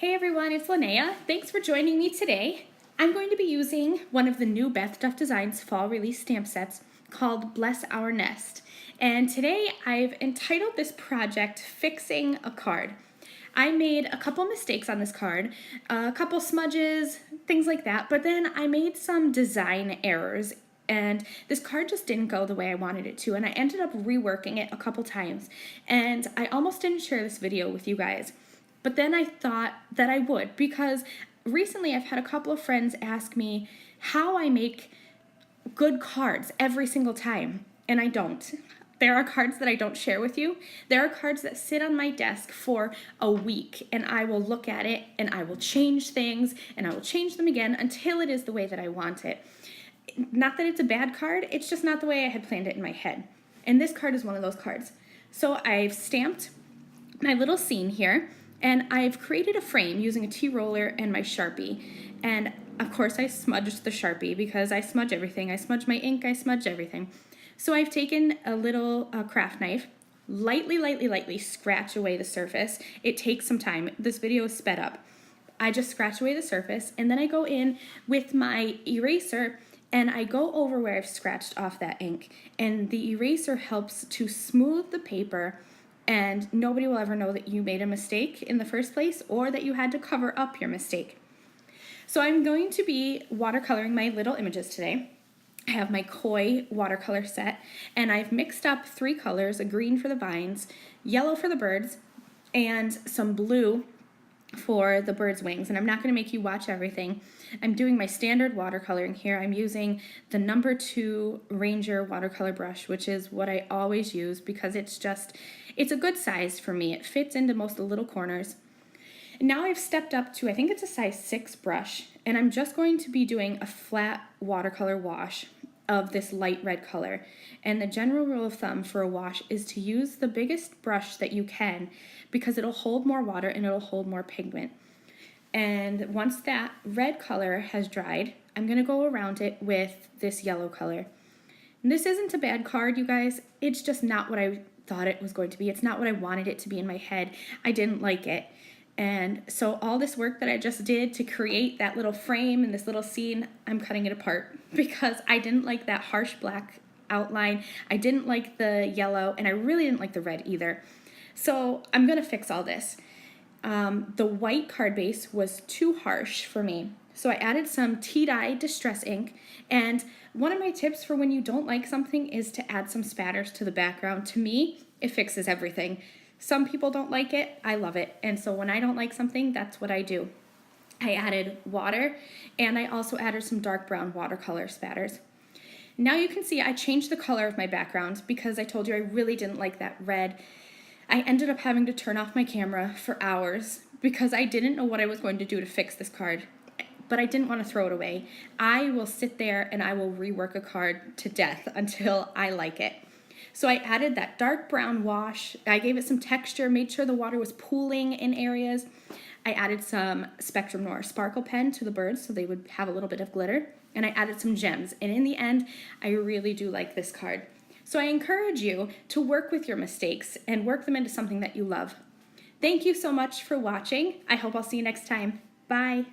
Hey everyone, it's Lynnea. Thanks for joining me today. I'm going to be using one of the new Beth Duff Designs fall release stamp sets called Bless Our Nest. And today I've entitled this project Fixing a Card. I made a couple mistakes on this card, a couple smudges, things like that, but then I made some design errors and this card just didn't go the way I wanted it to, and I ended up reworking it a couple times, and I almost didn't share this video with you guys. But then I thought that I would, because recently I've had a couple of friends ask me how I make good cards every single time, and I don't. There are cards that I don't share with you. There are cards that sit on my desk for a week, and I will look at it, and I will change things, and I will change them again until it is the way that I want it. Not that it's a bad card, it's just not the way I had planned it in my head. And this card is one of those cards. So I've stamped my little scene here, and I've created a frame using a T-roller and my Sharpie. And of course I smudged the Sharpie because I smudge everything. I smudge my ink, I smudge everything. So I've taken a little craft knife, lightly scratch away the surface. It takes some time. This video is sped up. I just scratch away the surface, and then I go in with my eraser and I go over where I've scratched off that ink. And the eraser helps to smooth the paper, and nobody will ever know that you made a mistake in the first place or that you had to cover up your mistake. So I'm going to be watercoloring my little images today. I have my Koi watercolor set, and I've mixed up 3 colors, a green for the vines, yellow for the birds, and some blue for the bird's wings. And I'm not going to make you watch everything. I'm doing my standard watercoloring here. I'm using the number 2 Ranger watercolor brush, which is what I always use because it's a good size for me. It fits into most of the little corners. And now I've stepped up to, I think it's a size 6 brush, and I'm just going to be doing a flat watercolor wash of this light red color. And the general rule of thumb for a wash is to use the biggest brush that you can because it'll hold more water and it'll hold more pigment. And once that red color has dried, I'm going to go around it with this yellow color. And this isn't a bad card, you guys. It's just not what I thought it was going to be. It's not what I wanted it to be in my head. I didn't like it. And so all this work that I just did to create that little frame and this little scene, I'm cutting it apart because I didn't like that harsh black outline. I didn't like the yellow, and I really didn't like the red either. So I'm going to fix all this. The white card base was too harsh for me, so I added some tea-dye distress ink. And one of my tips for when you don't like something is to add some spatters to the background. To me, it fixes everything. Some people don't like it, I love it. And so when I don't like something, that's what I do. I added water, and I also added some dark brown watercolor spatters. Now you can see I changed the color of my background because I told you I really didn't like that red. I ended up having to turn off my camera for hours because I didn't know what I was going to do to fix this card, but I didn't want to throw it away. I will sit there and I will rework a card to death until I like it. So I added that dark brown wash. I gave it some texture, made sure the water was pooling in areas. I added some Spectrum Noir Sparkle Pen to the birds so they would have a little bit of glitter. And I added some gems. And in the end, I really do like this card. So I encourage you to work with your mistakes and work them into something that you love. Thank you so much for watching. I hope I'll see you next time. Bye.